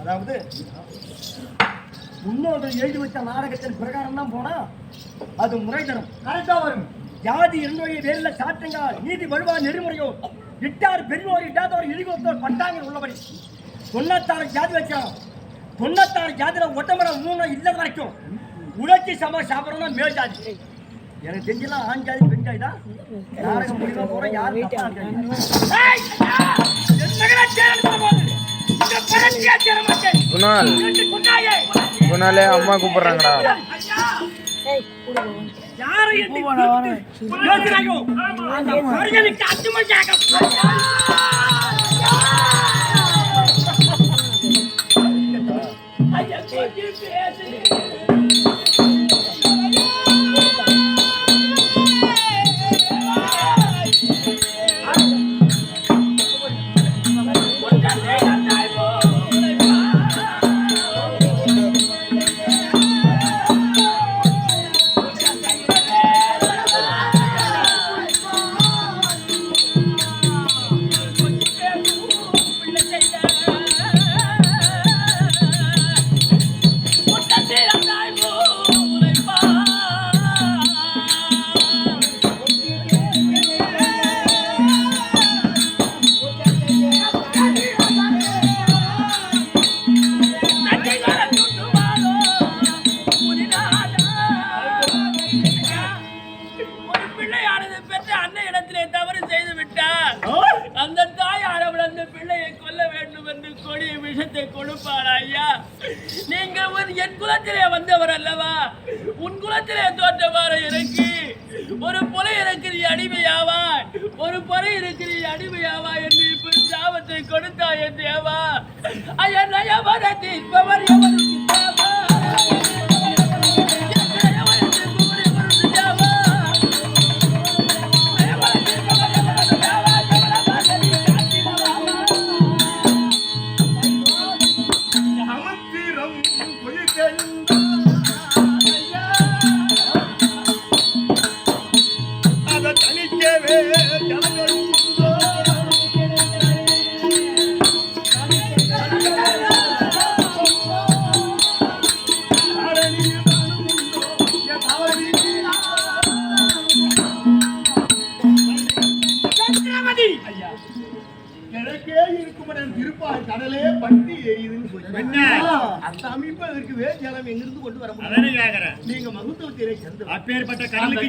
அதாவது முன்னோடு எழுதி வச்ச நாடகத்தின் பிரகாரம் தான் போனா அது முறை தரும், கரெக்டா வரும். ஜாதி என்னுடைய வேறில சாற்றுங்க நீதி வலுவா நெறிமுறையோ இட்டார் பெரியோர் இட்டாதோர் இழிவோர் பட்டாங்க உள்ளபடி 96 ஜாதி வச்சான். 96 ஜாதியில ஒட்டமர 3 இல்ல வரைக்கும் உழைச்சி சம சாப்பிடணும் மேல் ஜாதி. எனக்கு தெரிஞ்சலாம் ஆண் ஜாதி பெண் ஜாதி தான் நாடகம் முடிவா போற யாரும் குணாலே அம்மா கூப்பிடுறாங்கடா.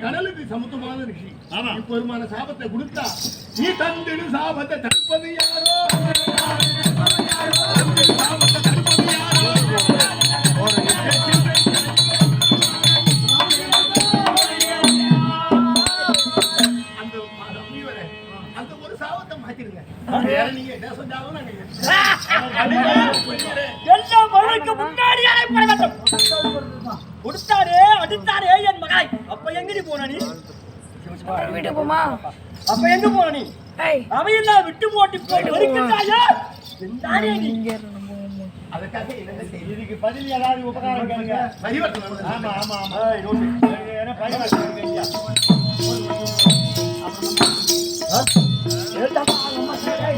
கடலுக்கு சமுத்திரமான ரிஷி பெருமான சாபத்தை கொடுத்தா நீ தந்திடு சாபத்தை தடுப்பது யாரோ அந்த ஒரு சாபத்தை மாத்திருங்க. நீங்க என்ன சொன்னாலும் கொடுத்தாரே அடித்தாரே என் மகாய். அப்ப எங்கடி போன நீ? வீட்டு போமா. அப்ப எங்க போன நீ? அவையெல்லாம் விட்டு போட்டு போயிருக்காயா? எந்தாரே நீ? அதுக்காக என்ன செய்ய? இதுக்கு பதில் ஏதாவது உபகாரம் கேளுங்க. பரிவர்த்தனை. ஆமா ஆமா ஆமா. என்ன பரிவர்த்தனை கேளுங்க. ஏடா அம்மா சரி.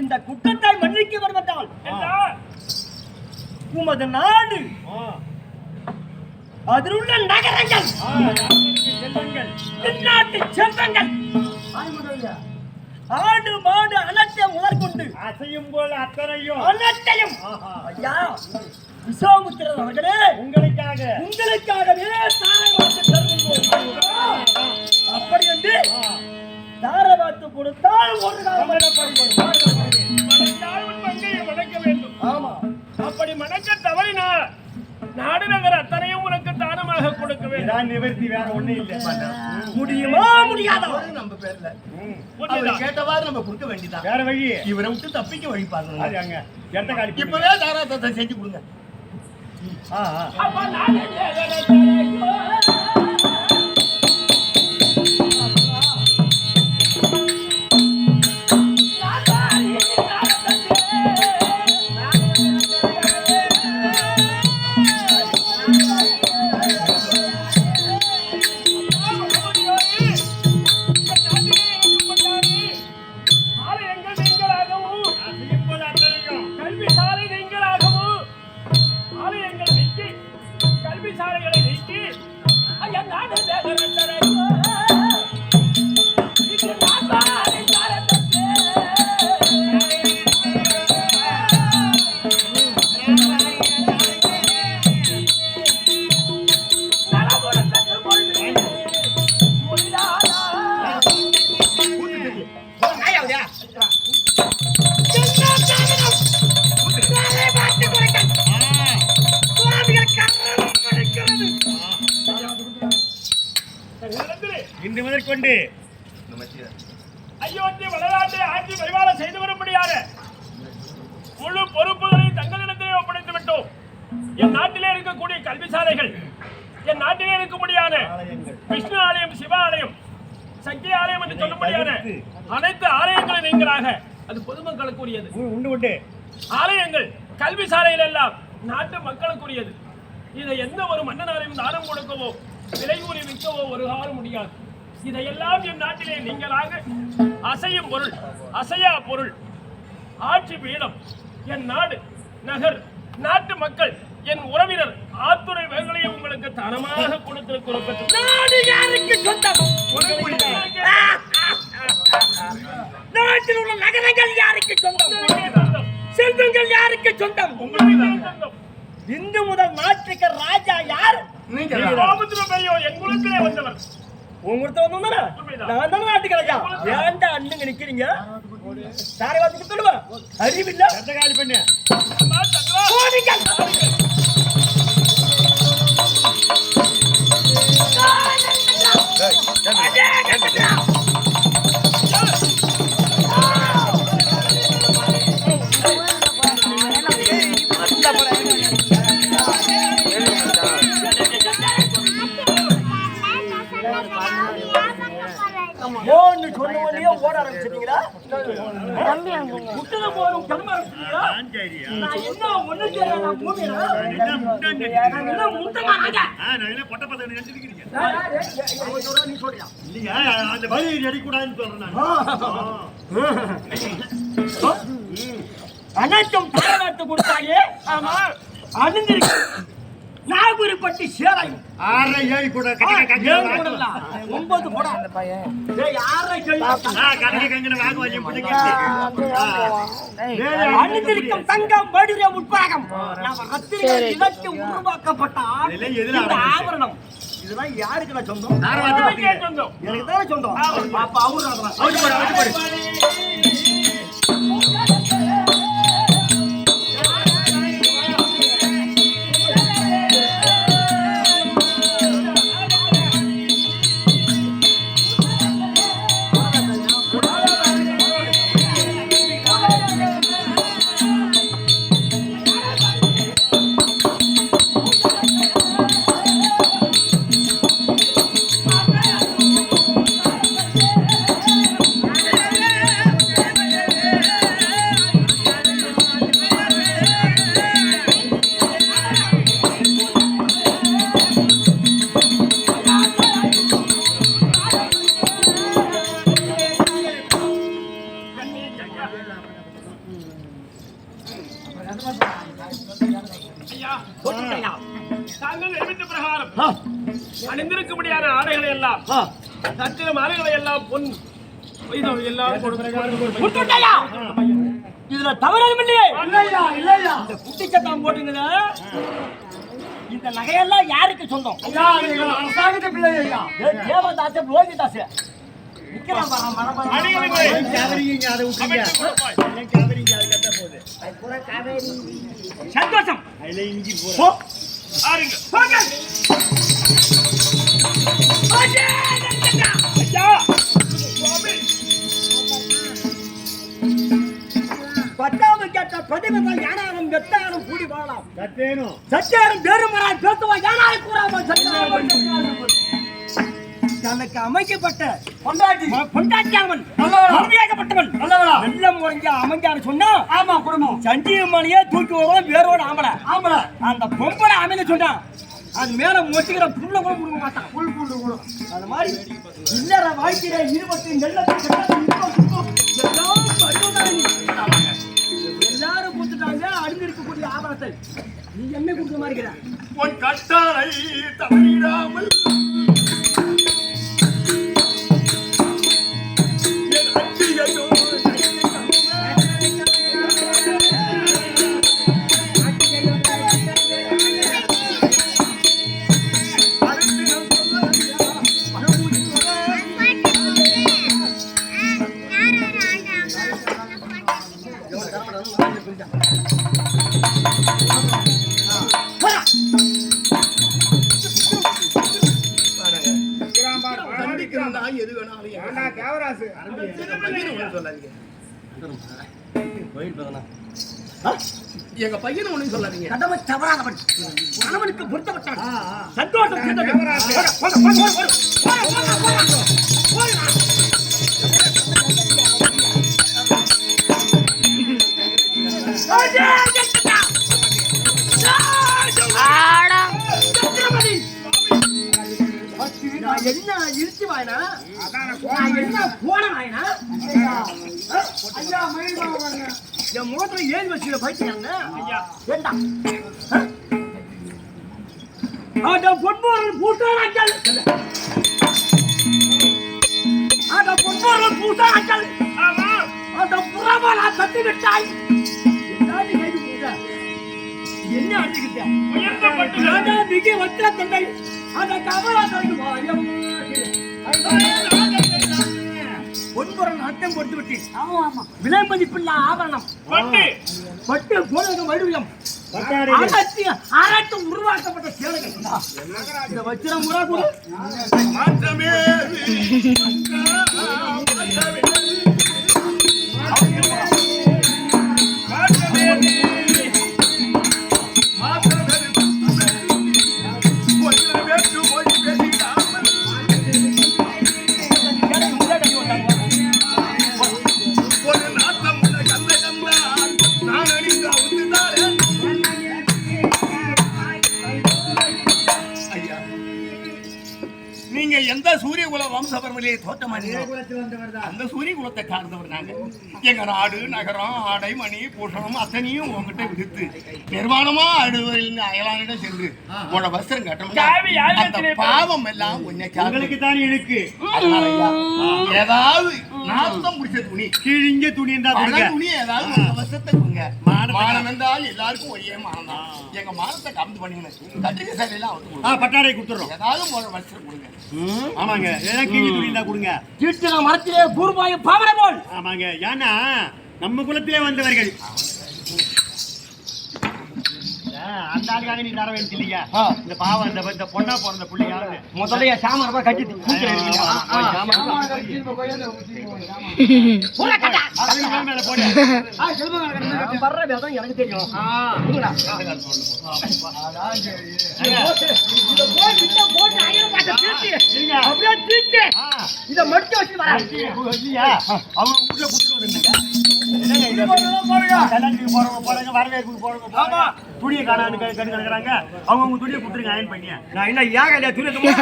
இந்த குற்றத்தை மன்னிக்க வருவதால் உமது நாடு அதில் உள்ள நகரங்கள் பின்னாட்டு செல்வங்கள் ஆடு மாடு அனைத்தையும் முதற்கொண்டு அசையும் போல் அத்தனையும் அனைத்தையும் ஐயா விஸ்வாமித்திரர் அவர்களே உங்களுக்காகவே அப்படி என்று தாரை வாத்து கொடுத்தால் ஒரு நாள் வணக்க வேண்டும். ஆமா, அப்படி மணக்க தவறினால் நாடு நகர் அத்தனையும் உனக்கு தானமாக கொடுக்க வேண்டும். நிவர்த்தி வேற ஒண்ணு இல்லை. முடியுமா முடியாதா? நம்ம பேர்ல கேட்டவாறு நம்ம கொடுக்க வேண்டியதான். வேற வழி இவரை விட்டு தப்பிக்க வழி பாருங்க. இப்பவே தாராதத்தை செஞ்சு கொடுங்க. இன்று முதற்கொண்டு அயோத்தி வளநாட்டை ஆட்சி பரிமாற செய்து வரும்படியாக முழு பொறுப்புகளை தங்களிடத்திலே ஒப்படைத்து விட்டோம். என் நாட்டிலே இருக்கக்கூடிய கல்வி சாலைகள், என் நாட்டிலே இருக்கக்கூடியான விஷ்ணு ஆலயம், சிவ ஆலயம், சக்தி ஆலயம் என்று சொல்லும்படியான அனைத்து ஆலயங்களும் நீங்களாக அது பொதுமக்களுக்குரியது. உண்டு ஆலயங்கள் கல்வி சாலைகள் எல்லாம் நாட்டு மக்களுக்குரியது. இதை எந்த ஒரு மன்னனாரையும் தானம் கொடுக்கவோ விலை கூறி விற்கவோ ஒரு காலம் முடியாது. இதையெல்லாம் என் நாட்டிலே நீங்களாக அசையும் பொருள், அசையா பொருள், ஆட்சி பீடம், என் நாடு, நகர், நாட்டு மக்கள், என் உறவினர் ஆத்துறை வேலையை உங்களுக்கு தரமாக கொடுத்திருக்கிறோம். நாடு யாருக்கு சொந்தம்? நாட்டில் உள்ள நகரங்கள் யாருக்கு சொந்தம்? செல்வங்கள் யாருக்கு சொந்தம்? இந்து முதல் நாட்டுக்கு ராஜா யார்? எங்களுக்கே வந்தவர். உங்களுக்கு வந்தோம்னா நான் தானே நாட்டுக்கு ராஜா. ஏன்டா அண்ணுங்க நிக்கிறீங்க? சாரை வாசிக்க சொல்லுவா, அறிவில்லை. காலி பண்ணு. ஓன்னு சொன்ன உடனே ஓட ஆரம்பிச்சிட்டீங்களா? முட்டை போரும் கிளம்ப ஆரம்பிச்சிட்டீங்களா? நான் என்ன ஒண்ணு சொல்றேன், நான் பூமியா? என்ன முட்டமா ராஜா? நான் என்ன பொட்ட பத்த நினைச்சிருக்கீங்க? நீ சொல்றியா? இல்லையா, அந்த வழி அடிக்கூடாதுன்னு சொல்றேன் நான். அனைத்தும் பாராட்டு கொடுத்தாயே. ஆமா, அணிந்திருக்கு நாகூரிப்பட்டி சேராயும் 6 7 கூட 9 கூட அந்த பையன் அணிந்திருக்கும் தங்கம் மடிர உட்பரகம் இதற்கு உருவாக்கப்பட்ட ஆபரணம். இதெல்லாம் யாருக்கு நான் சொந்தம்? எனக்கு தானே சொந்தம். அப்ப அவரு தாங்கள் நியமித்த பிரகாரம் அணிந்திருக்க முடியாத ஆடைகளை எல்லாம், தத்திர மாலைகளை எல்லாம், பொன் எல்லாம் இதுல தவறும் இல்லையே. இல்லையா இந்த குட்டி சட்டம் போட்டுங்களா? இந்த நகையெல்லாம் யாருக்கு சொந்தம்? தேவதாச லோகிதாச சந்தோஷம். பத்தாவது கேட்ட பதிவுகள் யானாலும் வெத்தாலும் கூடி வாழலாம். சத்தியாரும் பெருமராய் பேசுவான் யானாய் கூறாமல் தனக்கு அமைக்கப்பட்ட பொண்டாட்டியாமல் மறுமையாகப்பட்டவன் வெள்ளம் உறங்கி அமைஞ்சான்னு சொன்னா, ஆமா குடும்பம் சண்டியம்மனையே தூக்கி வருவோம் வேரோட ஆம்பளை அந்த பொம்பளை அமைல சொன்னான். அது மேல மொட்டிக்கிற புல்ல கூட கொடுக்க மாட்டான். புல் புல் கூட அது மாதிரி இல்லற வாழ்க்கையில 20 எல்லாரும் கொடுத்துட்டாங்க. அழிந்திருக்கக்கூடிய ஆபரத்தை நீ என்ன கொடுக்க மாதிரி உன் கட்டாரை தவறிடாமல் சீக்கிரம் தான் எது வேணாலும் ஏண்டா தேவராசு எங்க பையனை ஒண்ணும் சொல்லாதீங்க கடமை தவறானவன் கணவனுக்கு பொருத்தப்பட்டான் சந்தோஷம் சேர்ந்தது. போங்க, போங்க, போங்க, போங்க. போங்க, போங்க, போங்க. போங்க. சந்திரமதி. நான் என்ன இழுத்து வாயினா நான் என்ன போன வாயினா ஐயா மயில் என் முகத்துல ஏன் வச்சு பயிற்சியாங்க ஐயா வேண்டாம் பொன்மோரல் பூசாராக்கள் அந்த பொன்மோரல் பூசாராக்கள் அந்த புறமாலா தட்டி விட்டாய் என்ன அடிச்சுக்கிட்ட உயர்த்தப்பட்டு மிக வச்ச தந்தை அந்த கமலா தந்தை பொன்பொருள் அர்த்தம் கொடுத்து விட்டேன். ஆமா ஆமா விலை மதிப்பில்லா ஆபரணம் பட்டு போனது வடிவம் அரட்டு உருவாக்கப்பட்ட சேலைகள் இந்த வச்சிர முறை கூட மாற்றமே நீங்க எந்த சூரிய குல வம்சபரமலையை தோற்றமானீங்க அந்த சூரிய குலத்தை சார்ந்தவர் நாங்க எங்க நாடு நகரம் ஆடை மணி பூஷணம் அத்தனையும் உங்ககிட்ட விடுத்து நிர்வாணமா அடுவரில் அயலானிடம் சென்று உங்களோட வஸ்திரம் கட்டணும் அந்த பாவம் எல்லாம் உங்களுக்கு தான் இருக்கு ஏதாவது நாத்தம் பிடிச்ச துணி கீழிங்க துணி துணி ஏதாவது உங்க வஸ்திரத்தை கொடுங்க மானம் என்றால் எல்லாருக்கும் ஒரே மானம் தான் எங்க மானத்தை கம்மி பண்ணிக்கணும் கட்டிக்க சரியெல்லாம் பட்டாடை கொடுத்துறோம் ஏதாவது உங்களோட வஸ்திரம் கொடுங்க ஆமாங்க ஏதாவது கீழி துணி இருந்தா கொடுங்க கீர்த்தன மரத்திலே கூர்மாய பாவனை போல் ஆமாங்க ஏன்னா நம்ம குலத்திலே வந்தவர்கள் அந்த ஆளுக்காக நீ தர வேண்டிய இல்லையா இந்த பாவம் இந்த பொண்ணா பிறந்த புள்ளியா முதல்ல சாமரமா கட்டி வர்ற வேதம் எனக்கு தெரியும் இதை மடிச்சு வச்சு அவங்க வீட்டுல குடுத்து துணியை காணான்னு கட்டு கிடக்குறாங்க அவங்க துணியை குடுத்துருங்க அயன் பண்ணியா நான் என்ன ஏக துணி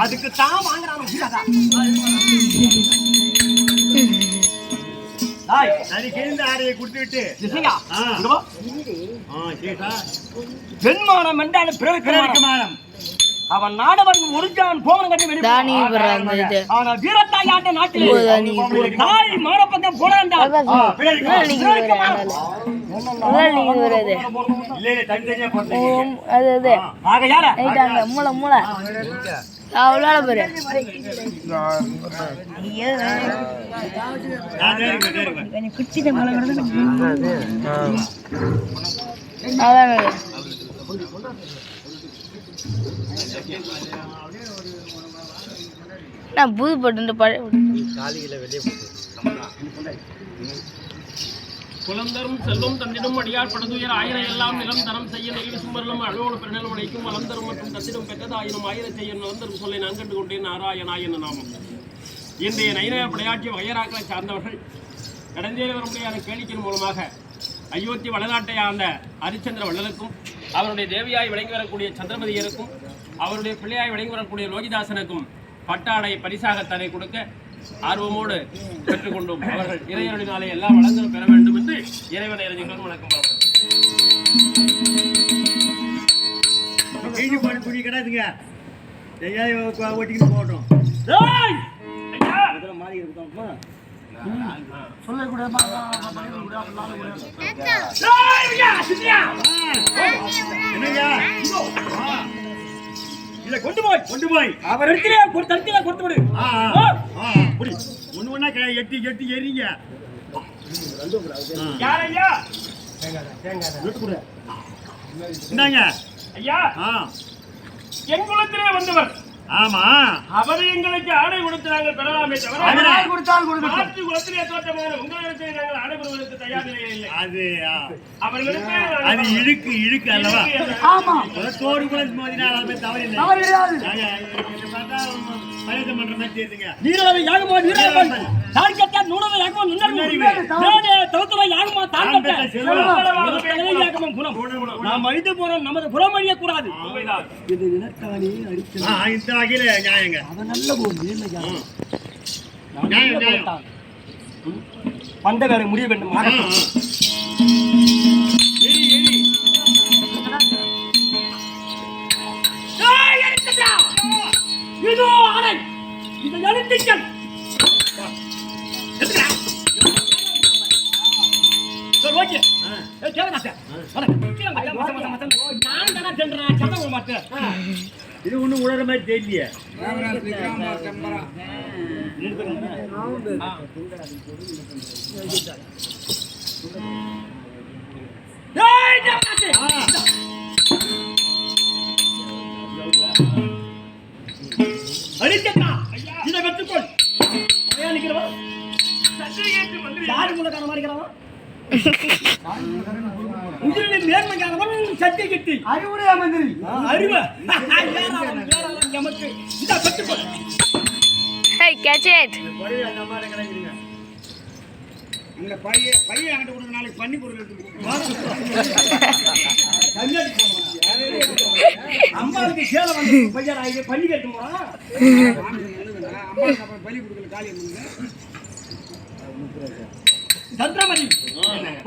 அதுக்கு தான் வாங்குறாங்க ஆடையை கொடுத்துட்டு பெண்மானம் என்றாலும் பிறவிக்குமானம் அவன் நாடவன் ஒருஜான் போவன் கட்டி வெளியே ஆனா வீரத்தாய் ஆண்ட நாட்டில் தாய் மாரப்பக்கம் போறாண்டா ஆகையால மூளை மூளை அவ்வளோ பேரு குச்சிட்ட மழை அதான் நான் புது போட்டு பழைய குலந்தரும் செல்வம் தந்திடும் அடியார் படுதுயர் ஆயிரம் எல்லாம் நிலம் தரம் செய்ய நெய்து சுமரலும் அழோடு பிறநலம் உடைக்கும் வளர்ந்தரும் மற்றும் தந்திடம் பெற்றது ஆயிரம் ஆயிரம் செய்ய நிலந்தரும் சொல்லை நான் கண்டு கொண்டேன் நாராயணாயன நாமம். இன்றைய நைனவர் படையாற்றிய வகையராக்களை சார்ந்தவர்கள் கடந்தேறி வரும்படியான கேளிக்கையின் மூலமாக அயோத்தி வளநாட்டை ஆண்ட ஹரிச்சந்திர வள்ளலுக்கும் அவருடைய தேவியாய் விளங்கி வரக்கூடிய சந்திரமதியருக்கும் அவருடைய பிள்ளையாய் விளங்கி வரக்கூடிய லோகிதாசனுக்கும் பட்டாடை பரிசாக தரை கொடுக்க ஆர்வமோடு பெற்றுக்கொண்டோம். அவர்கள் இறைவனினாலே எல்லா வளங்களும் பெற வேண்டும் என்று இறைவனை இறைஞ்சுங்கள். வணக்கம். துணி கிடையாதுங்க ஓட்டிக்கிட்டு போட்டோம் மாறி இருக்கோம்மா இத கொண்டு போய் அவர் இடத்துல ஒரு தட்டில கொடுத்து விடு. ஒண்ணு ஒண்ணா எட்டி எட்டி எறிங்க. யார் ஐயா? இந்தாங்க ஐயா. என் குலத்திலே வந்தவர் ஆமா அவர் எங்களுக்கு ஆணை கொடுத்து நாங்கள் பெறலாமே தவிர யார் கொடுத்தாலும் கொடுக்கட்டும். மாற்று குலத்திலே தோற்றமான உங்களுக்கு நாங்கள் ஆணை பெறுவதற்கு தயார் நிலையில் இல்லை. அது அவர்களுக்கு அது இழுக்கு அல்லவா ஆமா தோடு கூட மோதினால் அது தவறில்லை தவறு கிடையாது. பார்த்தா பரிசம் பண்ற மாதிரி தெரியுதுங்க. நீரவை யாகுமா நீரவன் தார்க்கட்ட நூலவை யாகுமா நுண்ணறிவு தேனே தௌத்தவை யாகுமா தார்க்கட்ட செல்வ யாகுமா குணம் நாம் அழிந்து போறோம் நமது குலம் அழிய கூடாது உண்மைதான். இது இனத்தானே அடித்து இந்த வகையில நியாயங்க. அவன் நல்ல ஒரு நீல நியாயம். பண்ட வேற முடிய வேண்டும் இதோ ஆணை இதை எழுத்துக்கள் இது ஒண்ணும் உணர மாதிரி தெரியலையே. அழிக்கட்டா இதை வெட்டுக்கொள் நிக்கிறவா சத்தியகேட்டு மந்திரி யாரு மூலக்காரமா இருக்கிறவன் உயிரின் நேர்மைக்கானவன் சத்திய கிட்டி அறிவுடைய மந்திரி அறிவு நமக்கு இதை வெட்டுக்கொள் Hey, catch it. அந்த பையன் என்கிட்ட கொடுத்த நாளைக்கு பண்ணி கொடுக்குறது. அம்மாவுக்கு சேலை வந்து பையன் நான் இதை பண்ணி கட்டுமா பள்ளி கொடுக்கல காலியம் சந்திரமணி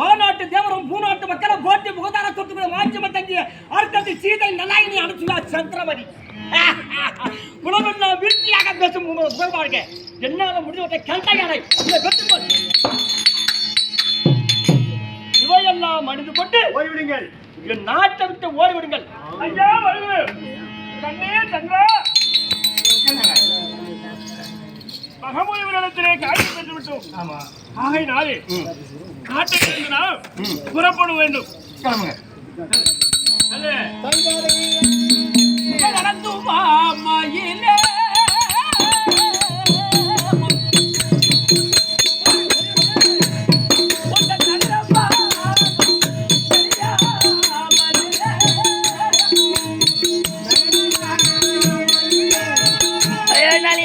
பாநாட்டு தேவரும் பூநாட்டு மக்களை போட்டி முகதார சொத்துக்களை மாற்றி தங்கிய அடுத்தது சீதை நலாயினி அனுப்பிச்சுள்ளார் சந்திரமணி குணமெல்லாம் வீழ்ச்சியாக பேசும் புகழ்வாழ்க என்னால முடிஞ்சவற்றை கல்தையானை இதை வெட்டுக்கொள் இவையெல்லாம் அணிந்து கொண்டு ஓய்விடுங்கள் என் நாட்டை விட்டு ஓய்விடுங்கள் ஐயா வருது கண்ணே சந்திரா மகமுனிவரிடத்திலே காட்சி பெற்று விட்டோம். ஆகையினாலே நாட்டை இருந்து நாம் புறப்பட வேண்டும். அல்ல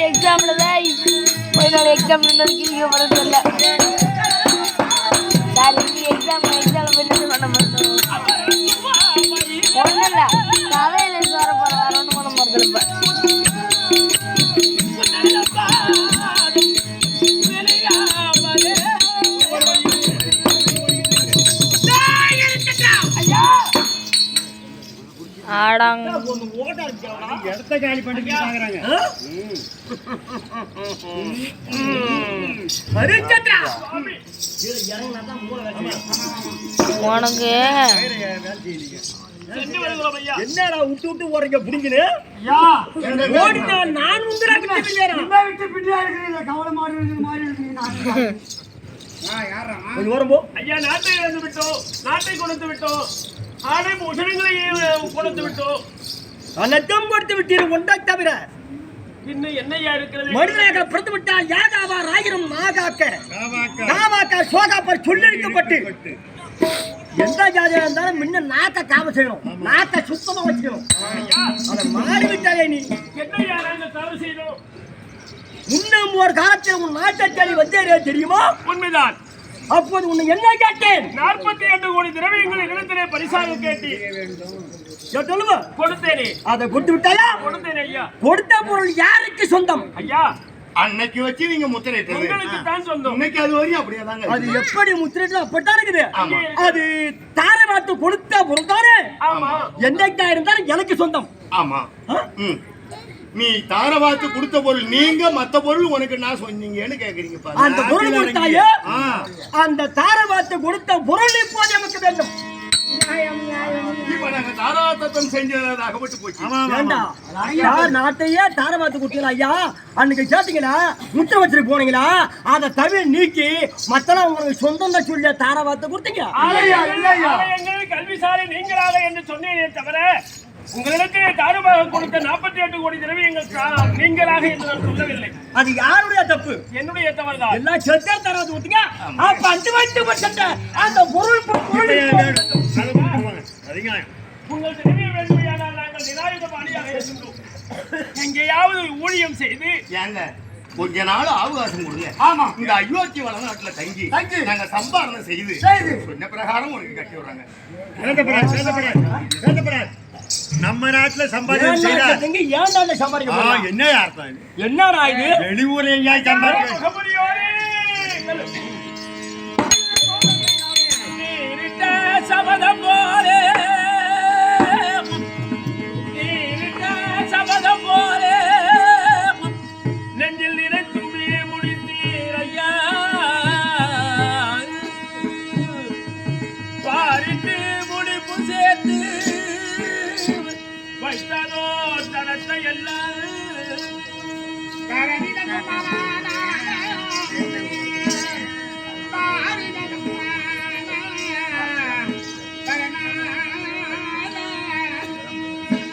एग्जाम ஆடாங்க இடத்த காலி பண்ணிட்டு பாக்குறாங்க. உனக்கு சென்று வருகிறோம் ஐயா. என்னடா விட்டு விட்டு ஓடுறீங்க புடிங்கன்னு ஓடினா நான் உங்களை விட்டு பின்னாடி கொஞ்சம் வரும்போ ஐயா நாட்டை இழந்து விட்டோம், நாட்டை கொடுத்து விட்டோம், ஆடை பூஷணங்களை கொடுத்து விட்டோம். அனைத்தும் கொடுத்து விட்டீர்கள் ஒன்றை தவிர இன்னும் என்னையா இருக்கிறது? மனிதனாக பிறந்து விட்டால் யாகாவார் ஆயிரம் நாகாக்க சோகாப்பர் சொல்லெடுக்கப்பட்டு எந்த ஜாதியா இருந்தாலும் முன்ன நாக்க காம செய்யணும், நாக்க சுத்தமா வச்சுக்கணும். அதை மாறி விட்டாலே நீ என்னையா நாங்கள் தவறு செய்தோம்? முன்னும் ஒரு காலத்தில் உன் நாட்டை தேடி வந்தேனே தெரியுமா? உண்மைதான். அப்போது உன்னை என்ன கேட்டேன்? 42 கோடி திரவியங்களை நிலத்திலே பரிசாக கேட்டு சொல்லுவ கொடுத்தேனே. அதை கொடுத்து விட்டாயா? கொடுத்தேன் ஐயா. கொடுத்த பொருள் யாருக்கு சொந்தம்? ஐயா அன்னைக்கு வச்சு நீங்க முத்திரையிட்டது உங்களுக்கு தான் சொந்தம். இன்னைக்கு அது வரையும் அப்படியே தாங்க. அது எப்படி முத்திரைட்டு அப்படித்தான் இருக்குது. அது தாரை வார்த்து கொடுத்த பொருள் தானே. ஆமா. என்னைக்கா இருந்தாலும் எனக்கு சொந்தம். ஆமா. நீ தாரவாத்து கொடுத்த பொருள் நீங்க மத்த பொருள் உனக்கு நான் சொன்னீங்கன்னு கேக்குறீங்க பாரு. அந்த பொருள் கொடுத்தாயே அந்த தாரை வார்த்து கொடுத்த பொருள் இப்போது நமக்கு வேண்டும். இப்ப நாங்க தாராத்தம் செஞ்சது அகப்பட்டு போச்சு. நாட்டையே தாரை வார்த்து கொடுத்தீங்களா ஐயா? அன்னைக்கு கேட்டீங்களா முத்திரை வச்சுட்டு போனீங்களா? அதை தவிர நீக்கி மத்தெல்லாம் உங்களுக்கு சொந்தம் தான் சொல்லி தாரை வார்த்தை கொடுத்தீங்க. கல்விசாலை நீங்களாக என்று சொன்னேனே தவிர உங்களிடத்திலே தாருமாக கொடுத்த 48 கோடி திரவியங்கள் நீங்களாக என்று நான் சொல்லவில்லை. அது யாருடைய தப்பு? என்னுடைய தவறுதான். எல்லாம் செத்தே தராது ஊத்துங்க. அப்ப 5% அந்த பொருள் உங்கள் திரவியம் வேண்டுமையானால் நாங்கள் நிராயுதபாணியாக இருக்கின்றோம். எங்கேயாவது ஊழியம் செய்து ஏங்க கொஞ்ச நாள் அவகாசம் கொடுங்க. ஆமா, இந்த அயோத்தி வளநாட்டுல தங்கி நாங்க சம்பாரணை செய்து சொன்ன பிரகாரம் உனக்கு கட்டி விடுறாங்க. நம்ம நாட்டுல சம்பாதிக்க செய்யறா ஏன் சம்பாதிக்க என்ன அர்த்தம்? என்னடா இது? வெளியூர் எங்கேயா சம்பாதிக்க முகமதியோரே, நீரிட்ட சபதம் போலே, நீரிட்ட சபதம் போலே நெஞ்சில் நினைத்துமே முடித்தீர் ஐயா. பாரிட்டு முடிப்பு சேர்த்து வைத்ததோ தனத்தை எல்லாம்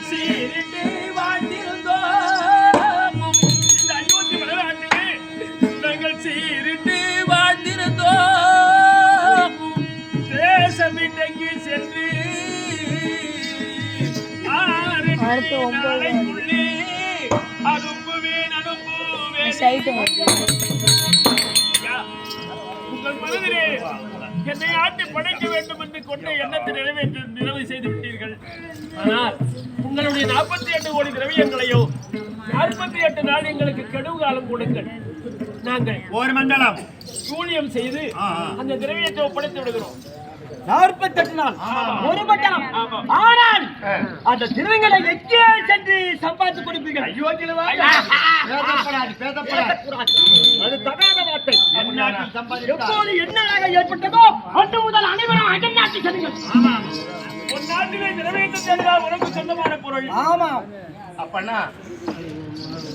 சீரிட்டு வாழ்ந்திருந்தோம். இந்த அயோத்தி வளநாட்டுக்கு நாங்கள் சீரிட்டு வாழ்ந்திருந்தோம். தேசம் இன்றைக்கு சென்று 6 நாளைக்குள்ளே அனுப்புவேன் அனுப்புவேன். உங்கள் மனதிலே என்னை ஆட்டி படைக்க வேண்டும் என்று கொண்ட எண்ணத்தை நிறைவு செய்து விட்டீர்கள். ஆனால் உங்களுடைய 48 கோடி திரவியங்களையோ 48 நாள் எங்களுக்கு கெடுவு காலம் கொடுங்கள். நாங்கள் ஒரு மண்டலம் ஊழியம் செய்து அந்த திரவியத்தை ஒப்படைத்து விடுகிறோம். 48 நாள் ஒரு மண்டலம். ஆனால் அந்த திருவங்களை எங்கே சென்று சம்பாதித்து கொடுப்பீர்கள்? அது தகாத வார்த்தை. எப்போது என்னடாக ஏற்பட்டதோ அன்று முதல் அனைவரும் அகநாட்டு செல்லுங்கள். ஒரு நாட்டிலே திரவியத்தை சென்றால் உனக்கு சொந்தமான பொருள். ஆமா, அப்பனா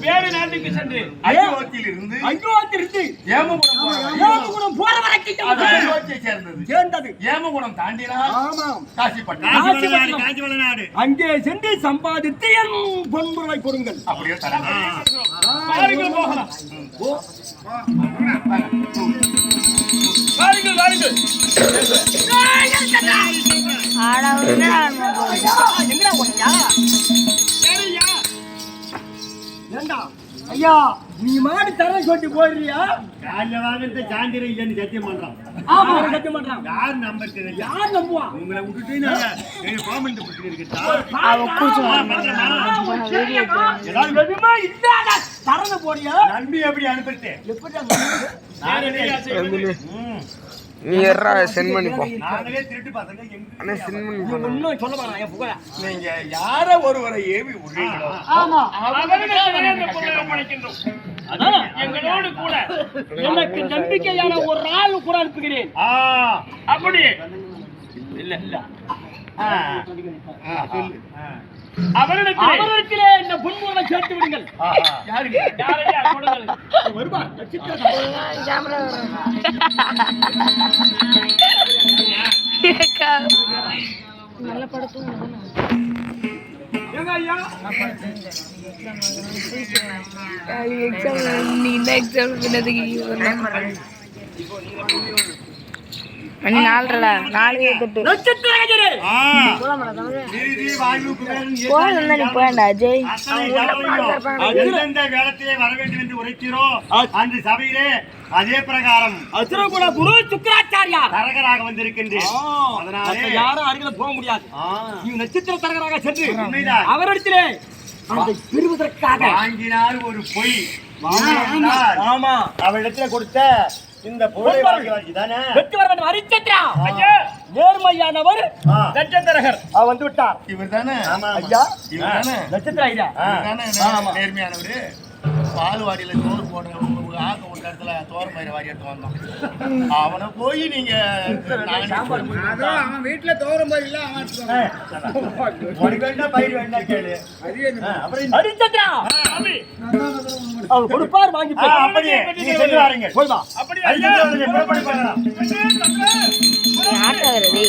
வேறு நாட்டுக்கு சென்று அயோத்தியில் இருந்து ஏமகுணம் போற வரைக்கும் அயோத்தியை சேர்ந்தது. ஏமகுணம் தாண்டினால் ஆமாம், காசிப்பட்டினம். காஞ்சி வளநாடு அங்கே சென்று சம்பாதித்து என் பொன்பொருளை கொடுங்கள். அப்படியே தரேன். பாருங்கள் போகலாம். பாருங்கள் பாருங்கள். எங்கடா போறியா? சரியா? ஏண்டா ஐயா, நீ மாடு தர சொல்லி போடுறியா? காலைல வாங்கிட்டு சாந்திரம் இல்லைன்னு சத்தியம் பண்றான். ஆமா, சத்தியம் பண்றான். யார் நம்பர் தெரியல. யார் நம்புவா? உங்களை விட்டுட்டு கோமெண்ட் பிடிச்சி இருக்கா எதுவுமே இல்லாத தரன்னு போறியா? நம்பி எப்படி அனுப்பிட்டேன்? எப்படி நேரடியா செய்வது. நீ எறா சென்ட் பண்ணி போ. நாங்களே திருட்டு பசங்க அண்ணே சென்ட் பண்ணி போ. ஒன்னும் சொல்ல மாட்டான் என் புகழ. நீங்க யார ஒருவரை ஏவி விடுறீங்களோ ஆமா, அவரிடத்திலே அந்த பொருளை ஒப்படைக்கின்றோம். அதான் எங்களோடு கூட எனக்கு நம்பிக்கையான ஒரு ஆள் கூட அனுப்புகிறேன். அப்படி இல்ல இல்ல, அவரிடத்திலே இந்த பொன்முறை சேர்த்து விடுங்கள். யாருக்கு? யாரையா கொடுங்கள். வருவார் நட்சத்திர நல்ல படத்தும் ஏங்க ஐயா, எக்ஸாம் நீ இந்த எக்ஸாம் பண்ணதுக்கு மணி 4:30 4:08 நட்சத்திரராஜரே, போய் போயண்டா அஜய். எந்தெந்த வேளத்திலே வர வேண்டும் என்று உரைக்கிறோ அந்த சபையிலே அதே பிரகாரம் அசுரகுல குரு சுக்கராச்சாரியார் தரகராக வந்திருக்கின்றேன். அதனால யாரும் அருகில போக முடியாது. நீ நட்சத்திர தரகராக சென்று உண்மைதான். அவரிடத்திலே அதை பெறுவதற்காக வாங்கினால் ஒரு பொய் ஆமா அவரிடத்துல கொடுத்த இந்த பொருளை வாங்கிதானே வெற்றி வர வேண்டும். ஹரிச்சந்திரா ஐயா, நேர்மையானவர் நட்சத்திரகர் வந்து விட்டார். இவர் தானே ஐயா, இவர் தானே நட்சத்திர ஐயா நேர்மையானவரு. பால்வாடியில சோறு போடுற ஆக்க ஒரு இடத்துல தோரம் பயிர வாரி எடுத்து வந்தோம். அவனை போய் நீங்க அவன் வீட்டுல தோறும் போய் இல்ல அவன் வேண்டாம் பயிர் வேண்டாம் கேளு. ஹரிச்சந்திரா அவர் கொடுப்பார், வாங்கி அப்படியே நீங்க சென்று வாருங்க. போய் வா. அப்படி ஐயா புறப்படி போகலாம். ஆட்டாகிறது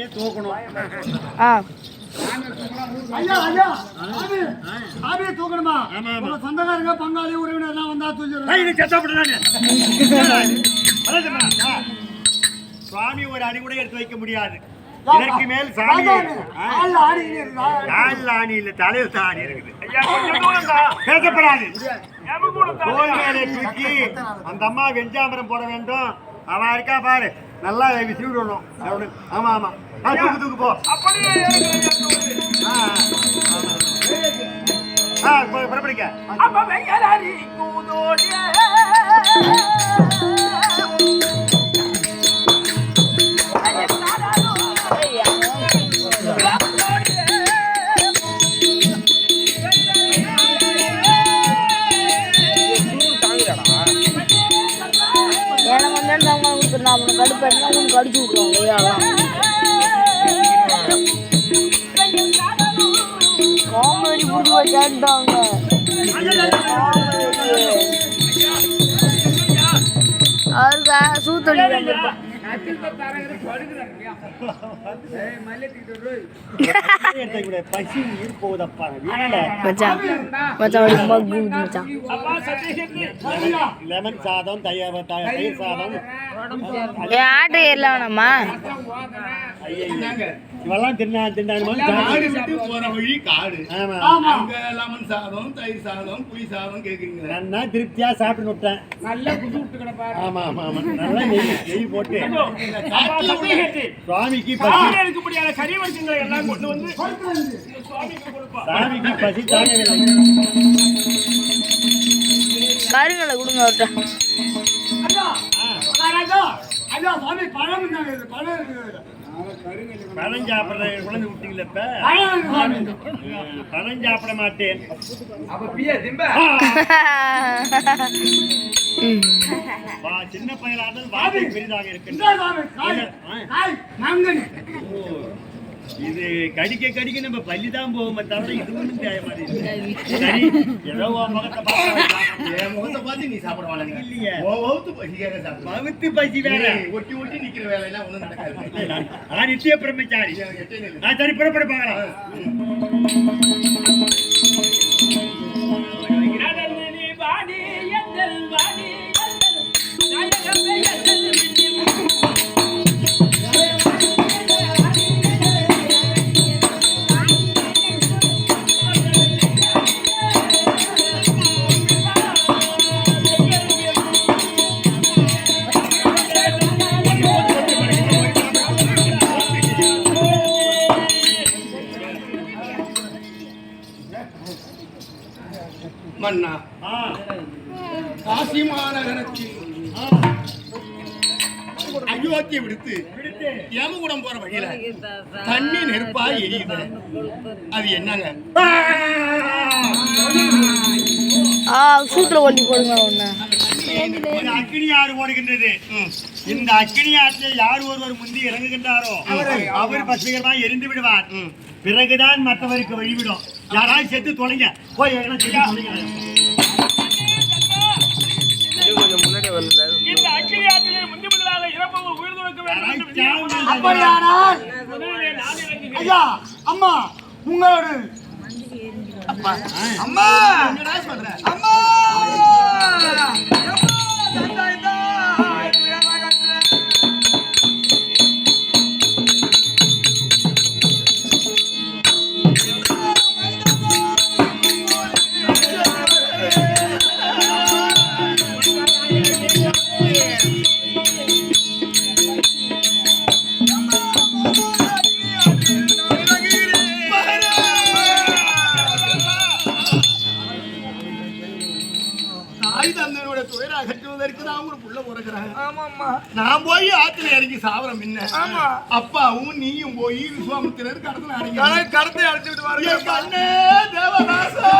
சாமியை தூக்கணும். ஆ ஐயா ஐயா சாமியை தூக்கணுமா? ஆமா, ஆமா. உங்க சொந்தக்காரங்க பங்காளி உறவினர் எல்லாம் வந்தா தூக்கிடுறோம். ஏய், இது செத்தாப்புட்டு நானு. அதான் சொன்னா, சுவாமி ஒரு அடி கூட எடுத்து வைக்க முடியாது. இதற்கு மேல் சாமி கால்ல ஆடிக்கிட்டு இருக்கா? காலில் ஆணி இல்ல, தலையில் தான் ஆணி இருக்குது. ஐயா கொஞ்சம் தூரம் தான் பேசப்படாது. எம கூட தோல் மேலே தூக்கி அந்த அம்மா வெஞ்சாமரம் போட வேண்டும். அவன் இருக்கா பாரு, நல்லா விசிறி விடணும். ஆமா ஆமா, தூக்கு தூக்கு போ. அப்படியே புறப்படுங்க. அப்ப வெங்கடாரி கூதோடியே எனக்கு வந்து அவங்க கொடுத்துருந்தா அவனை கடுப்பேன்னா அவனுக்கு கடிச்சு விட்ருவாங்க ஐயாலாம் காமெடி புடிச்சு வச்சாண்டாங்க அவருக்கு சூத்தொழி வந்துருப்பான் பசி உயிர் போகுதப்பா. மச்சான் மச்சான் மக்கு மச்சான் அப்பா சத்தியசக்தி லெமன் சாதம், தயிர் சாதம். என் ஆட்டு ஏறல வேணாமா இவெல்லாம் காடு விட்டு போற வழி காடு. ஆமா, அங்க லெமன் சாதம், தயிர் சாதம், புளி சாதம் கேக்குறீங்க. நான் திருப்தியா சாப்பிட்டு விட்டேன். ஆமா ஆமா ஆமா, நல்லா நெய் போட்டு அப்பா சத்தியசக்தி சுவாமிக்கு பசி சாமி எடுக்க முடியாத கறி வச்சுங்களை எல்லாம் கொண்டு வந்து சுவாமிக்கு கொடுப்பா. சாமிக்கு பசி தாங்கவில்லை. கருங்களை கொடுங்க அவர்கிட்ட ஐயா மகாராஜா ஐயா சாமி பழம் இருந்தாங்க, பழம் இருக்குது. பழம் சாப்பிடுற குழந்தை விட்டீங்களா? இப்ப பழம் இருக்கு சாமி. பழம் சாப்பிட மாட்டேன். சின்ன பயலாதல் வார்த்தை பெரிதாக இந்த இருக்கின்ற. சாமி காய் காய் மங்கனி. இது கடிக்க கடிக்க நம்ம பள்ளிதான் போவோமே தவிர இது ஒன்றும் தேவை மாட்டேங்குது. சரி, ஏதோ உன் முகத்தை பார்த்து என் முகத்தை பார்த்து நீ சாப்பிடுவாங்க இல்லையே. வகுத்து பசிக்காக சாப்பிடுவாங்க. மவுத்து பசி வேற. ஒட்டி ஒட்டி நிக்கிற வேலையெல்லாம் ஒண்ணும் நடக்காது. நான் நித்திய பிரம்மச்சாரி. நான் சரி புறப்பட பார்க்கலாம். நடந்தனி வாடி எங்கள் வாடி எங்கள் நாயகமே எங்கள் விண்ணி மன்னா காசி மாநகரத்தில் அயோத்தியை விடுத்து ஏமகுடம் போற வழியில தண்ணி நெருப்பா எரியுது. அது என்னங்க? சூத்துல கொல்லி போடுங்க ஒண்ணு ஒரு அக்கினி ஆறு ஓடுகின்றது. இந்த அக்கினி ஆற்றில் யார் ஒருவர் முந்தி இறங்குகின்றாரோ அவர் பசுகரமாக எரிந்து விடுவார். பிறகுதான் மற்றவருக்கு வழிவிடும். யாராவது செத்து தொலைங்க போய் எங்கன்னா செத்து தொலைங்க. இந்த அக்கினி ஆற்றிலே முந்தி முதலாக இறப்பவர் உயிர் துறக்க வேண்டும் என்று விதியாகும். அப்படியானால் முதலிலே நான் இறங்குகிறேன். ஐயா அம்மா உங்களோடு அம்மா என்னடா சொல்ற? அம்மா நான் போய் ஆத்துல இறங்கி சாவரம் பின்ன அப்பாவும் நீயும் போய் விஸ்வாமித்திரர் கடத்துல அடங்கி கடத்தை அடைச்சுட்டு வாருங்க. கண்ணே தேவதாசா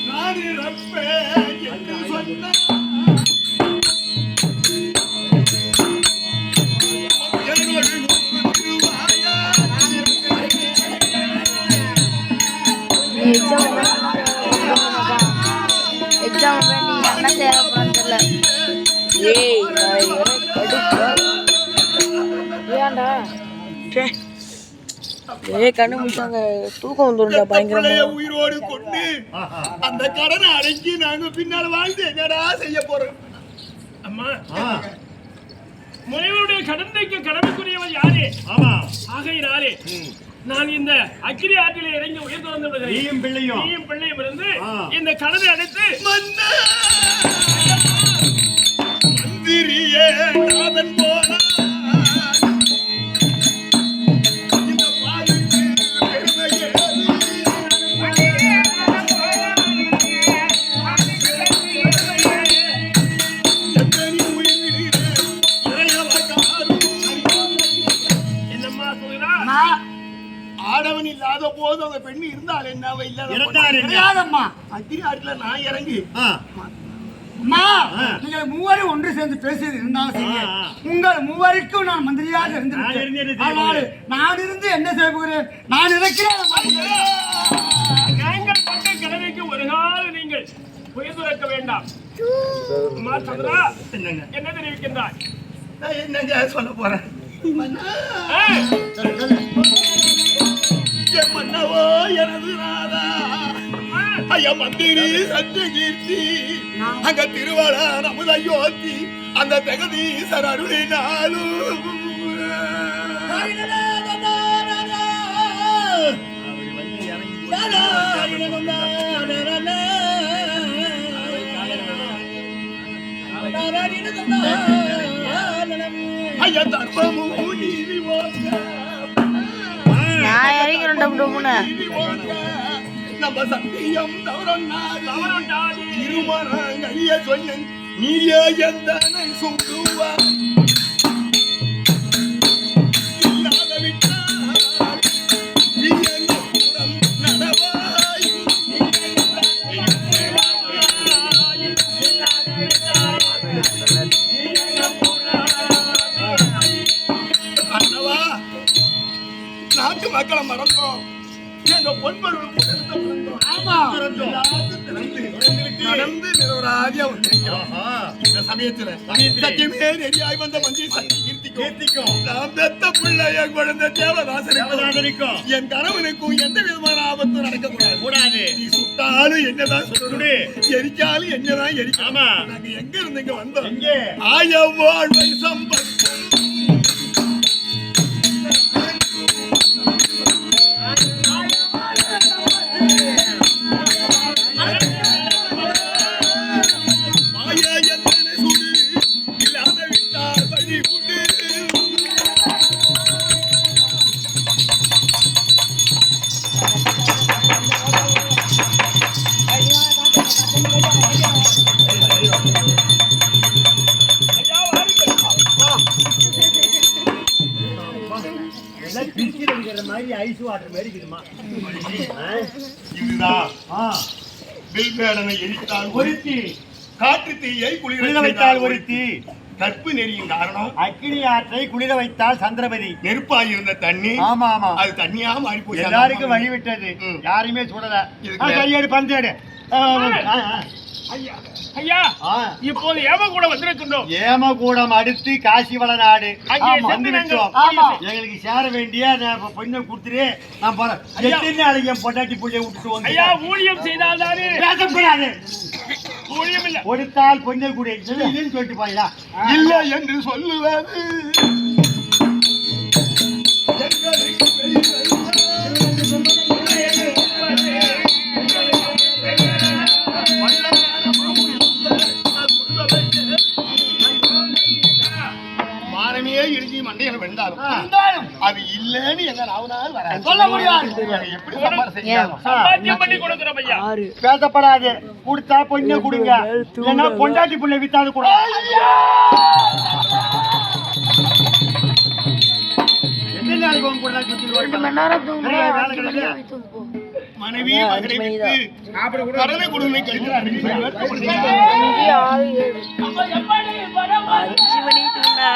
நான் இறப்பேன் என்று சொன்ன எக்ஸாம் நீ என்ன செய்ய போறேன்னு தெரியல. ஏய் ஏய் கண்ணு முடிச்சாங்க தூக்கம் வந்துருண்டா பயங்கரமா பிள்ளைய உயிரோடு கொண்டு அந்த கடனை அடக்கி நாங்க பின்னால வாழ்ந்து என்னடா செய்ய போறோம்? அம்மா முனிவருடைய கடந்தைக்கு கடமைக்குரியவர் யாரே? ஆமா ஆகையினாலே நான் இந்த அக்கிரி ஆற்றிலே இறங்கி உயிர் திறந்து விடுகிறேன். நீயும் பிள்ளையும் நீயும் பிள்ளையும் இருந்து இந்த கடனை அடைத்து மந்திரியே நாதன் போனா இந்த பாலுக்கு பெருமையே எத்தனை உயிரிலே இறையவர்காரும் என்னம்மா சொல்கிறா? ஆடவன் இல்லாத போது அந்த பெண்ணு இருந்தால் என்னவ இருந்தால் என்ன? இல்லாதம்மா அக்கிரி ஆற்றில நான் இறங்கி அம்மா, நீங்கள் மூவரும் ஒன்று சேர்ந்து பேசியது இருந்தாலும் சரி, உங்கள் மூவருக்கும் நான் மந்திரியாக நான் இருந்து என்ன இருந்திருக்கேன். செய்ய ஆனால் நான் இருந்து என்ன செய்ய போகிறேன்? நான் இருக்கிறேன். நாங்கள் பட்ட கடமைக்கு ஒரு காலம் நீங்கள் உயிர் துறக்க வேண்டாம். அம்மா சந்திரா என்னங்க என்ன தெரிவிக்கின்றாய்? நான் என்னங்க சொல்ல போறேன்? என் மன்னவோ எனது நாதா ஐயா மந்திரி சத்தியகீர்த்தி அங்க திருவாள அமுதையோத்தி அந்த ஜெகதீசர் அருளினாலும் ஐயா தர்மமும் நீதி நான் இறங்கிறேன் நம்ம சத்தியம் தவறொன்னாடி இருமரங்கழிய சொன்னேன் நீயே எந்தனை சுடுவா இல்லாத விட்டால் நீ எங்க புறம் நடவாய் அண்ணவா நாட்டு மக்களை மறந்தோம் எங்க பொன்பொருள் நடந்து நிரவராஜா இந்த சமயத்துல சத்தியமே ரெடியாய் வந்த மந்திரி சக்தி கீர்த்திக்கும் நான் பெத்த பிள்ளைய குழந்தை தேவதாசனுக்கும் என் கணவனுக்கும் எந்த விதமான ஆபத்தும் நடக்க கூடாது. நீ சுட்டாலும் என்னதான் சுடு, எரிச்சாலும் என்னதான் எரிக்கும். நாங்க எங்க இருந்து இங்க வந்தோம்? ஆய வாழ்வை சம்பத் மாதிரி ஐஸ் வாட்டர் மாதிரி இருக்குதுமா. இதுதான் வில்வேடனை எரித்தால் ஒருத்தி, காற்று தீயை குளிர வைத்தால் ஒருத்தி, கற்பு நெறியும் காரணம் அக்கினி ஆற்றை குளிர வைத்தால் சந்திரபதி. நெருப்பாய் இருந்த தண்ணி ஆமா ஆமா அது தண்ணியா மாறி போய் எல்லாருக்கும் வழிவிட்டது. யாரையுமே சுடல. கையேடு பந்தேடு. ஐயா இப்போது ஏம கூட வந்திருக்கின்றோம். ஏமகூடம் அடுத்து காசிவள நாடு வந்து விட்டோம். எங்களுக்கு சேர வேண்டிய பொண்ணை கொடுத்துரு. நான் போறேன். எத்தனை நாளைக்கு என் பொண்டாட்டி பிள்ளைய விட்டுட்டு வந்து ஐயா ஊழியம் செய்தால் தானே பேசக்கூடாது. ஊழியம் இல்ல கொடுத்தால் பொண்ணை கூட இல்லைன்னு சொல்லிட்டு போயா இல்லை என்று சொல்லுவது. மானமே இறுதி மண்டைகள் வெந்தாலும் அது இல்லன்னு எங்க நாவனால் வர சொல்ல முடியாது. எப்படி சம்பாத்தியம் பண்ணி கொடுக்கிறோம் ஐயா. பேசப்படாது. கொடுத்தா பொண்ணை கொடுங்க, இல்லைன்னா பொண்டாட்டி பிள்ளை வித்தாது கூட. எத்தனை நாளைக்கு உங்க பொண்டாட்டி 2 மணி நேரம் தூங்குறேன். மனைவி மகனை விட்டு கடனை கொடுமை கழிக்கிறார்கள். 5 மணி தூங்கினா